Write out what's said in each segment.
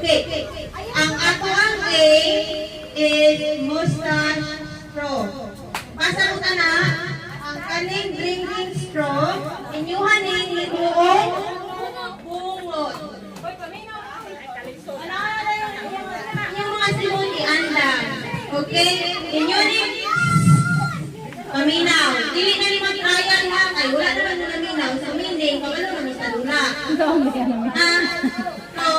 Okay. Ang ako ang game is mustache straw. Basa mo na ang kaning drinking straw, inyuhan ning limuong bungot. Yung mga simon iandam. Okay? Inyo ning paminaw. Dili na ni mag-trial ha. Kay wala naman na naminaw. Sa minding, pagano naman sa lula. So,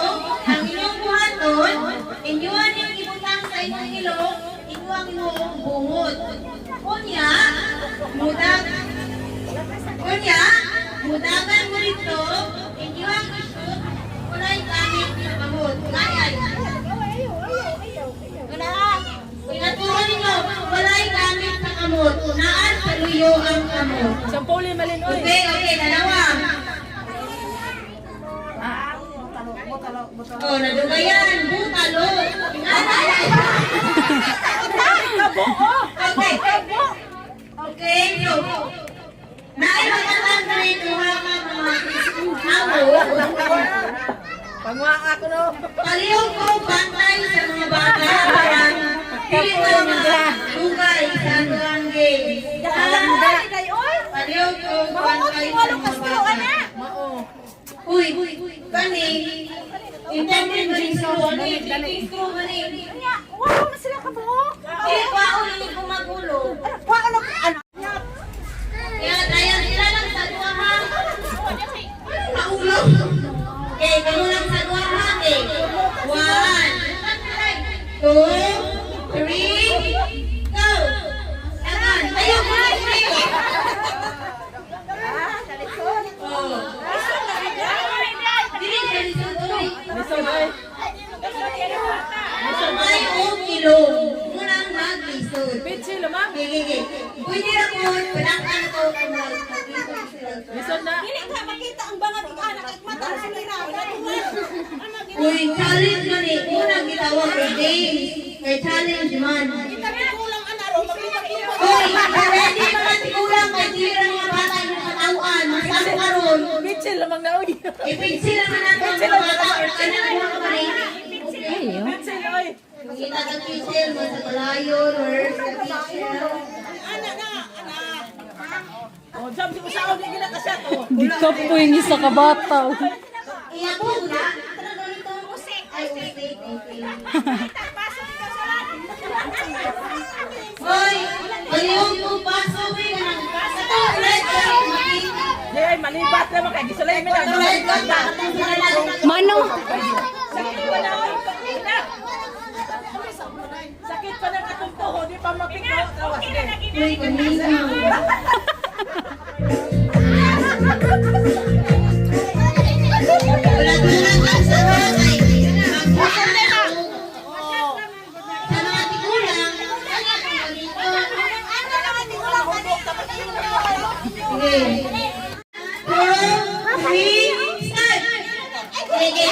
ang inyong buhaton, inyuhan yung ibutang sa inyong ilong, inyuhan yung bungot. Kunya, mudagan mo rito, inyuhan isut, kulay gamit na kamot. Gayay. Ingatuhan ninyo, walay gamit na kamot. Naan sa luyo ang kamot. Sampuli malinoy. Okay, dalawa. Oh, nadugayan, butalo. Okay, so. Naimagandang dito ha, mga Pangwa ako no. palihog ko bantay sa mga bata para pili ko mga lugay sa tuwang game. Palihog ko bantay sa mga bata. Uy, kani, intended mo rin sa screw mo rin. Wala na sila kabuhok. Eh, kwaon lang kung magulo. Wala ano? Kaya tayo sila lang sa dua ha. Maulo. Okay, kamu lang sa dua ha. Okay. 1, 2, 3, go! Ayan, ayaw mo na free. Oh. Dili ka lisod, uy. May o kilo. Munang mag-lisod. Bitsi lamang. Gigi. Pwede na po, panangkan ko kung mag-lisod sila. Lisod na. Dili ka makita ang bangag anak at mata sa lira. Uy, challenge na ni. Unang gitawag kay James. Kay challenge man. Kita kulang anaro magkita-kita. Uy, ready mga tigulang kay tira mga bata yung katawan. Masang karon. Bitsi lamang na uy. Ipinsil naman natin ang mga bata. Ano ang mga kamarin? Bitsi oy. Kita ka pisil, sa palayo, or sa pisil. Anak na, anak. Oh, jam di usaw di gina kasya to. Gikap po yung isa ka bata. Iyabo na. Ay, usik. Okay. Hoy, ayun po pasok ka ng Hey, malibat naman kay gisulay mi na. Mano? Sakit pa ng atong tuho, di pa mapiko. Tawas din. Uy, kanina. Ulat-ulat lang sa bagay. Sa mga tigulang, sige. 4, 3, start! Sige.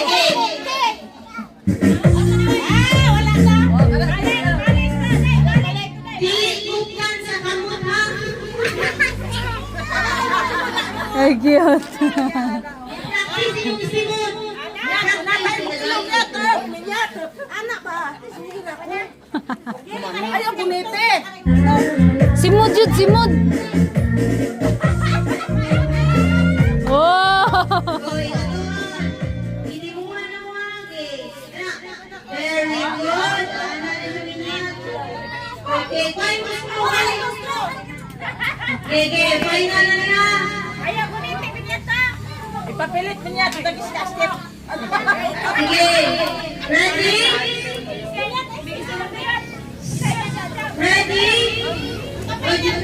Diikukan sa kamot ha. Ay, cute. Practice yung simot. Anak ba? Ayaw bunete. Simod yun, simod. Oh! Hoy, hindi mo na wagi. Very good. Okay, final straw. Okay, final na na. Ayaw bunete pinyata. Ipapilit mi niya tag step. Sige. Ready? Ready? Final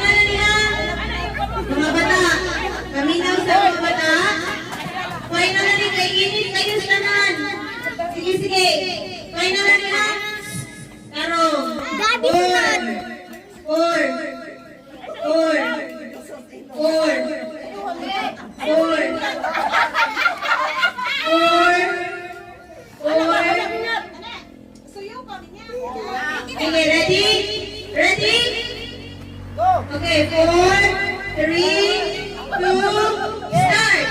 na nila. Mga bata, kami na sa mga bata. Final na nila, init kayo sa tanan. Sige. Final na nila. Karong. Four. Okay, ready? Go. Okay, 4, 3, 2, start.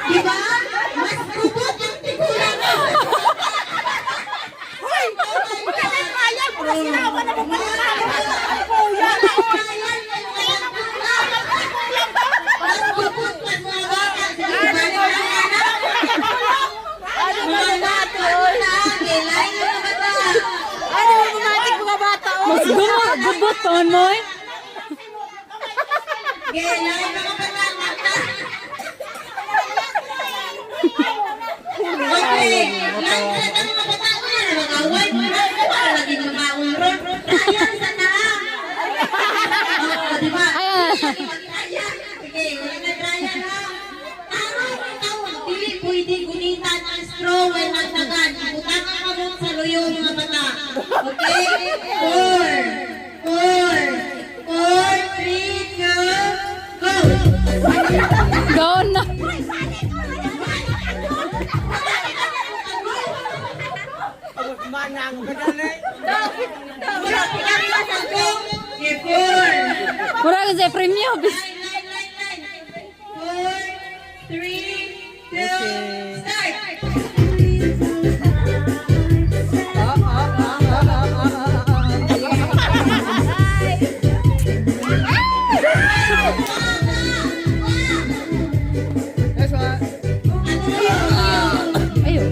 Diba? Mas kubot ang tigulang mo. Mas gubot to, Noy. Pwede gunitan ang straw when nagdagan. Ibutangan ka mo sa luyo mga bata. Okay? 4, 3, 2, go! Gawon na. Manang madali. Okay, 4. Mura ka sa premium. 4, 3, 2, start! That's what. Ayun.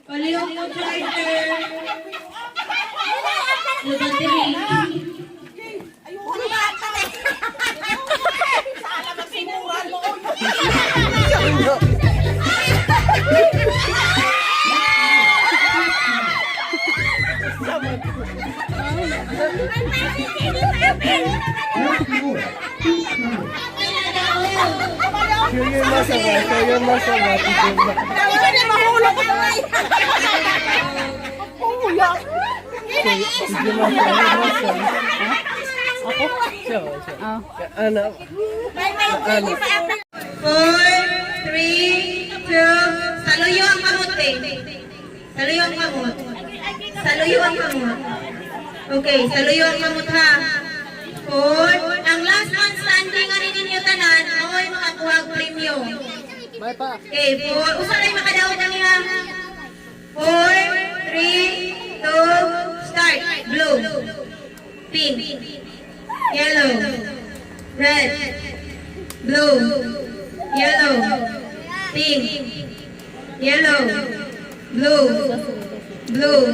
Palihog mo charger. The battery. Show your muscle, man. Show your muscle, man. Ano? 4, 3, 2, saluyo ang kamot eh. Saluyo ang kamot. Saluyo ang kamot. Okay, saluyo ang kamot ha. 4, ang last one standing ang ninyo tanan, ako'y makakuha ang premium. May pa. Okay, 4, usa kayo makadaot ang iha. 4, 3, 2, start. Blue, pink, yellow, red, blue, yellow, pink, yellow, blue, blue,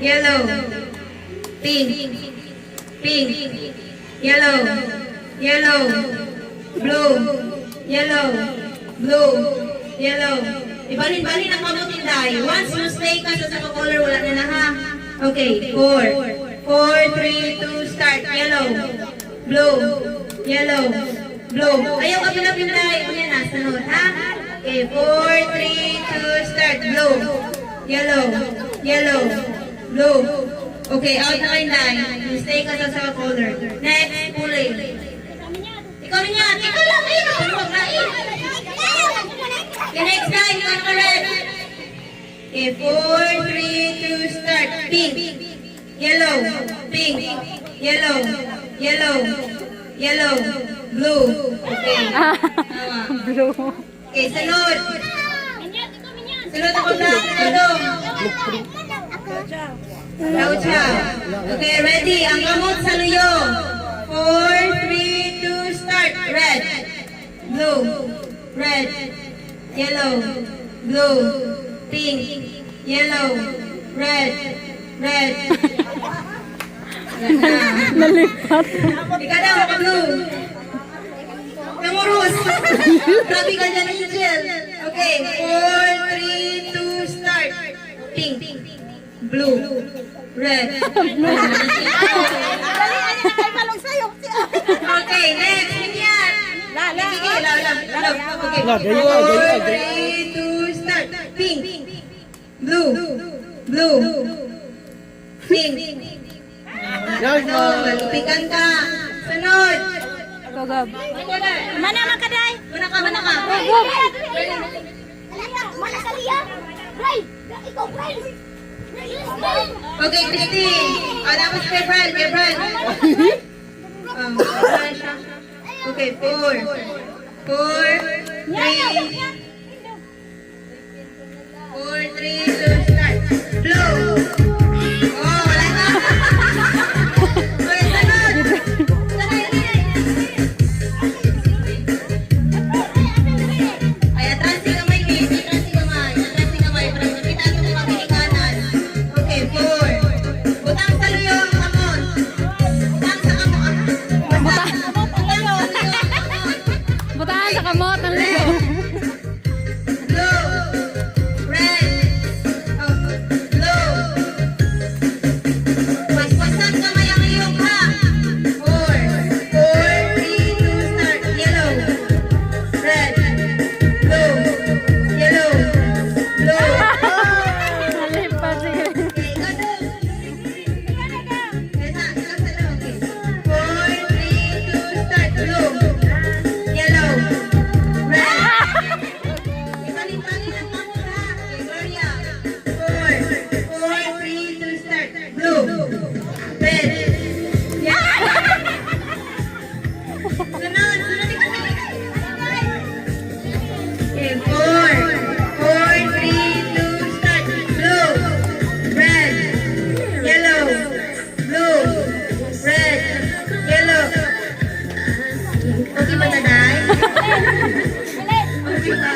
yellow, pink, pink, yellow, yellow, blue, yellow, blue, yellow. Ibalin-balin ang kamutin dahil. Once you stay ka sa color, wala na na ha. Okay, 4, 3, 2, start. Yellow, blue, yellow, blue. Ayaw ka pinapinday. Ano yan na, sunod ha. Okay, 4, 3, 2, start. Blue, yellow, yellow, blue. Okay, out na kayo dahil. You stay ka sa color. Next, kulay. Ikaw rin yan. Ikaw lang rin. Huwag na rin. Okay, next time, ikaw na red. Okay, 4, 3, 2, start. Pink, yellow, pink, yellow, yellow, yellow, blue. Okay. Tama. Blue. Okay, sunod. Sunod ako na. Sunod. Chow. Okay, ready. Ang kamot sa luyo. 4, 3, 2, start. Red, blue, red, yellow, blue, pink, yellow, red, red. Nalipat. Ikaw daw, blue. Namurus. Grabe ka dyan, Angel. Okay, 4, 3, 2, start. Pink, blue, red. Okay, next. Ganyan. Sige, Okay, 4, 3, 2, start. Pink, blue, pink. Malupikan ka. Sunod. Ikaw, Gab. Mana makaday? Muna ka. Mana kaliya? Bray! Ikaw, Bray! Okay, Christine. Dapat kay Brad. Okay, 4, 3, 2, start. Blue. Oh, wala na. Okay, sunod. Ay, atras si kamay, Casey. Atras si kamay. Para makita ito kung makikikanan. Okay, 4. Butang sa luyo, kamon. Butang sa kamon. Butang sa luyo, kamon. Butahan sa kamot ang luyo. Blue, red, blue. Paspasan kamay ang iyong ha. 4, 3, 2, start. Yellow, red, blue, yellow, blue. Nalipat siya. Okay, ikaw daw. Kaya na, ikaw sa loob. Okay. 4, 3, 2, start. Blue, yellow, red. Ibalik-balik ang kamot ha. Okay, Gloria. 4, 3, 2, start. Blue, red, yellow. Sunod ikaw. Okay, 4, 3, 2, start. Blue, red, yellow, blue, red, yellow. Okay ba, Daday? Okay ba?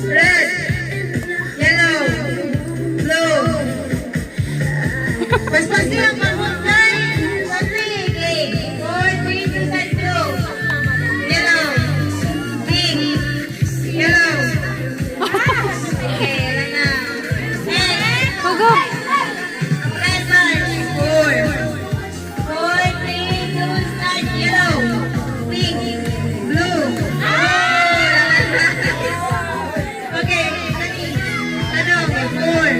Red, yellow, blue. Paspas lang kamot, guys. Okay, 4, 3, 2, start. Blue, yellow, pink, yellow. Okay, wala na. Next. Go. Red march. 4, 3, 2, start. Yellow, pink, blue. Okay, dali. Ano? 4,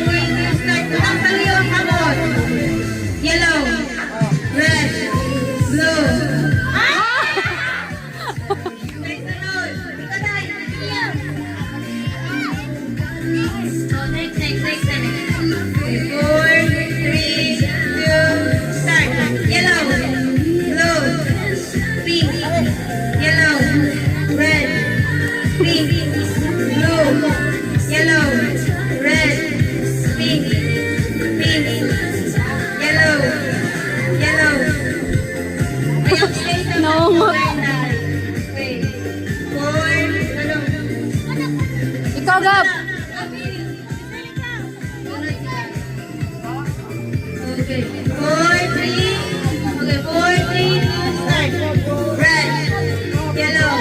3, 2, start. Butang sa liyo ang kamot. Yellow, red, blue. Next, sunod. Ikaw na, Iya. Oh, next. Okay, 4, 3, 2, start. Yellow, blue, pink, yellow, red, pink, blue, yellow, red, pink, yellow. Ayaw, stay sa Naungot. Okay. 4, ano? Ikaw, Gab. Okay. 4, 3. Okay, 4, 3, 2, start. Red, yellow,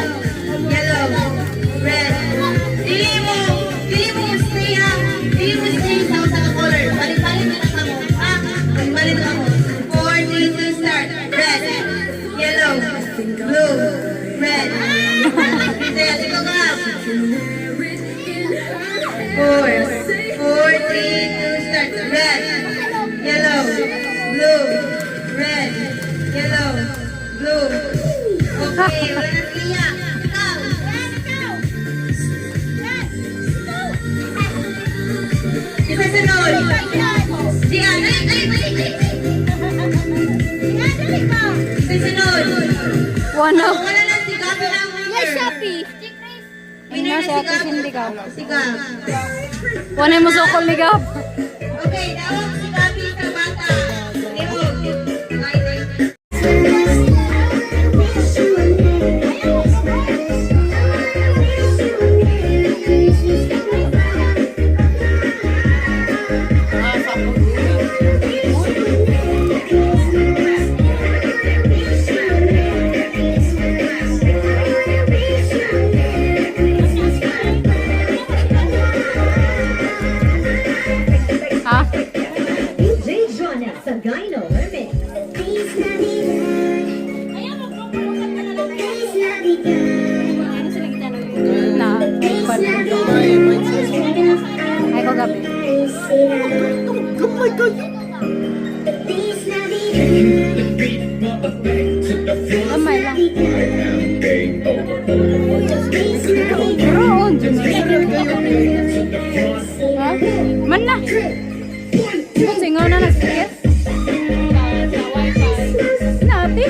red. Dili mo stay ha. Dili mo stay sa usa ka color. Balik-balik na lang kamo. Ha? Balik na kamo. 4, 3, 2, start. Red, yellow, blue, red. Sige, sige ka. 4, 3, 2, start. Red, yellow, blue, red, yellow, blue. Okay, wala na siya. Ikaw. Isa sunod. Diyan. Isa sunod. One up. Wala lang si Gabi ng winner. Yes, Shopee. Winner na si Ate Gab. Cindy Gab. Si Gab. One mo sukol ni Gab. Okay, tawag si Gabi sa bata. Ewan. Ha? DJ Jonah sa Gyno Remix. Na. Ay ko gabi. Gamay lang. Pero on dyan ha? Man na. Kung singaw na nag-stress. Nati.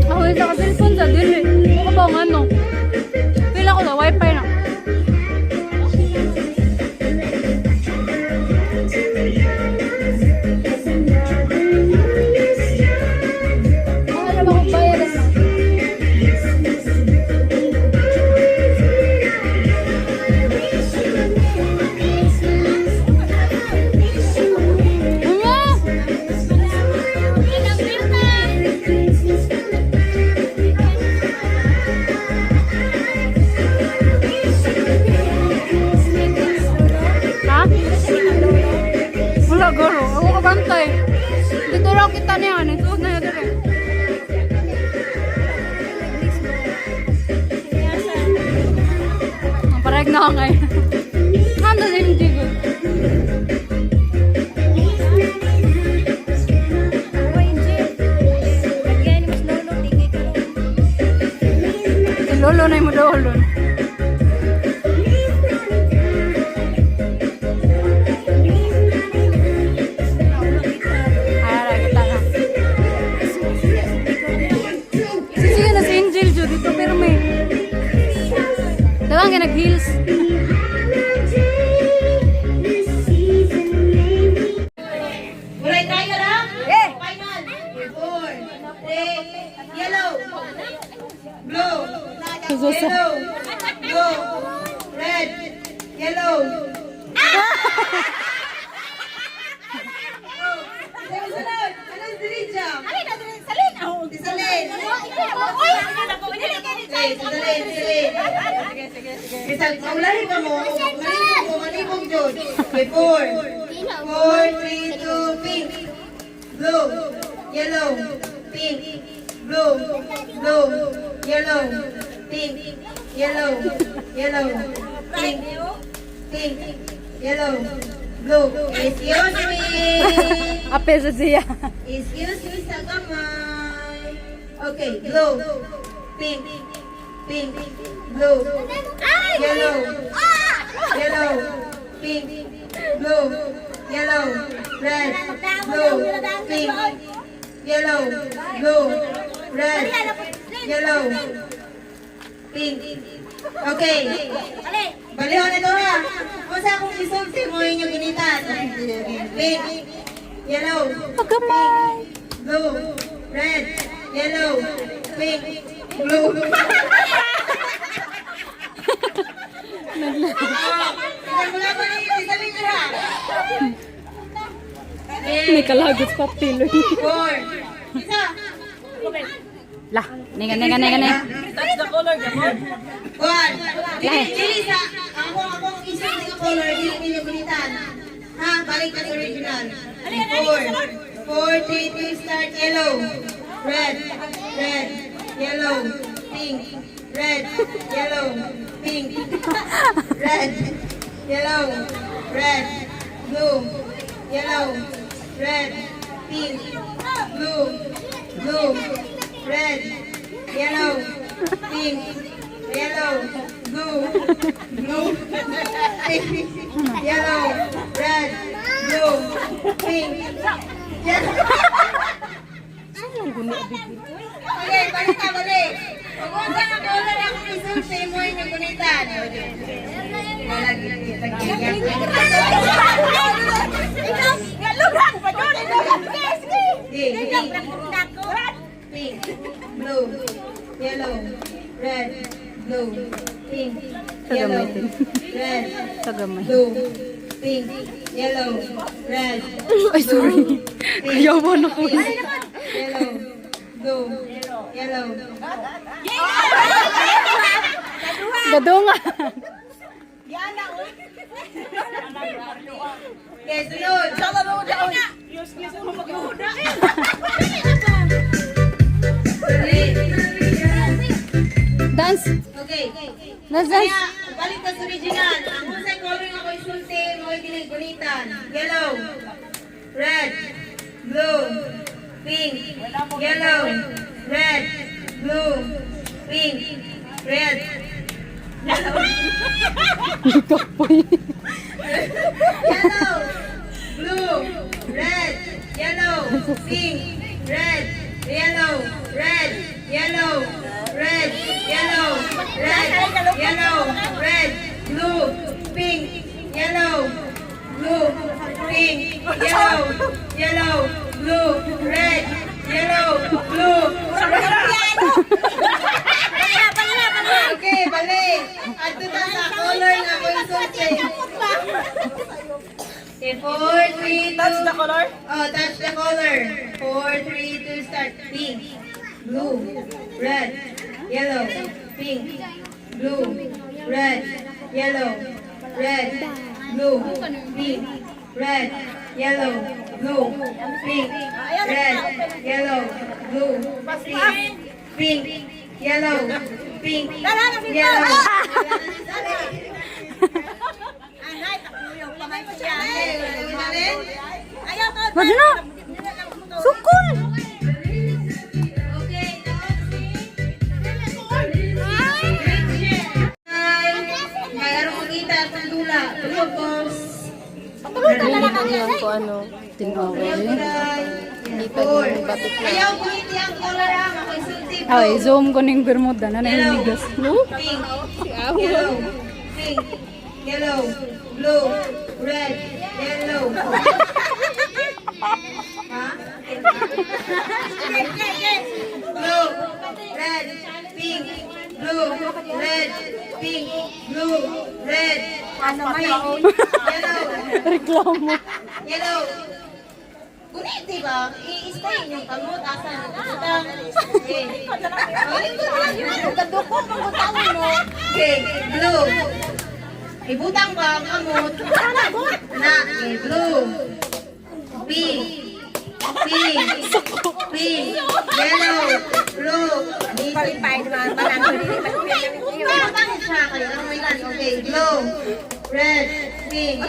Ako yung sa cellphone sa dili. Ako ba ang ano? Pila ko sa wifi na. Ano ba kung bayaran na? Ha? Wala garo. Ako kabantay. Dito raw kita niya. Nisuod na yun dito. Ang parag na ako ngayon. Handa din yung jigod. Si Lolo na yung mudolon. Ara, kita na. Sige na si Angel Jo dito pero may dagang ka nag-heels. Mulay tayo lang? Final. 4, 3, yellow. Blue. Yellow. Blue. Red. Yellow. Sunod. Anong diretso? Isalin. Okay, isalin. Isang kaulahin ka mo. Malibog dyan. Okay, 4. 4, 3, 2, pink. Blue. Yellow. Pink. Blue. Blue. Yellow. Pink. Yellow. Yellow. Pink. Pink. Yellow. Blue. Excuse me. Ape sa siya. Excuse me sa kamay. Okay, blue. Pink. Pink. Blue. Yellow. Yellow. Pink. Blue. Yellow. Red. Blue. Pink. Yellow. Blue. Red. Yellow. Pink. Okay. Balihon na ito ha. Kung sa akong isulti mo inyong ginitan. Pink. Yellow. Pagkamay. Blue. Red. Yellow. Pink. Blue. Mula pa rin yung isabi ko ha. May kalagot pa piloy. 4. Isa. Lah, ninga. That's the color, the color. 1. Dili sa akong isip ng color, dili pinagunitan. Ha? Balik ka sa original. 4. 4, 3, 2, start. Yellow. Red. Red. Yellow. Pink. Red. Yellow. Pink. Red. Yellow. Red. Blue. Yellow. Red. Pink. Blue. Blue. Red. Yellow. Pink. Yellow. Blue. blue, pink, yellow, red, blue, pink, yellow. Okay, balik ka, balik. Pag-unsa na color ako isulti mo yung gunitan. Lagi. Pink, blue, yellow, red, blue, pink, yellow, red, Tagamay. blue, pink, yellow, red, Ay, sorry. Kayawan ako. yellow, blue, yellow. Gadungan. Okay, sunod. Dance. Okay. Dance, Kaya, dance. balik ka sa original. Ang unsay coloring ako isulti mo ginigunitan. Yellow, red, blue, pink, yellow, red, blue, pink, red, yellow, blue, red, yellow, pink, red, yellow, red, yellow, red, yellow, red, yellow, red, blue, pink, yellow, blue, pink, yellow, yellow, blue, red, yellow, blue. Okay, balik. Ato na sa color na ako isulti. Okay, 4, 3, 2. Touch the color. Oh, touch the color. 4, 3, 2, start. Pink, blue, red, yellow, pink, blue, red, yellow, red, blue, pink, red, yellow, blue, pink, red, yellow, blue, pink, yellow, pink, yellow. Wala na. Sukol. Okay, mayroon kong kita at pandula. Tulog, boss. Yan ko ano. Tinaway. Four. Ayaw ko hindi ang color ang ako isulti. Ay, zoom ko ng Bermuda na yung bigas. No? Pink, yellow, pink, yellow, blue, red, yellow. Ha? Blue, red, pink, blue, red, pink, blue, red. Ano yellow, Reklamo. yellow. Kunit, diba? I-stay yung kamot. Asan? Butang. Okay. Okay, blue. Ibutang ba ang kamot? Na, blue. Pink. Pink. Pink. Yellow. Blue. Ibutang siya kayo. Okay, blue. Red. Pink.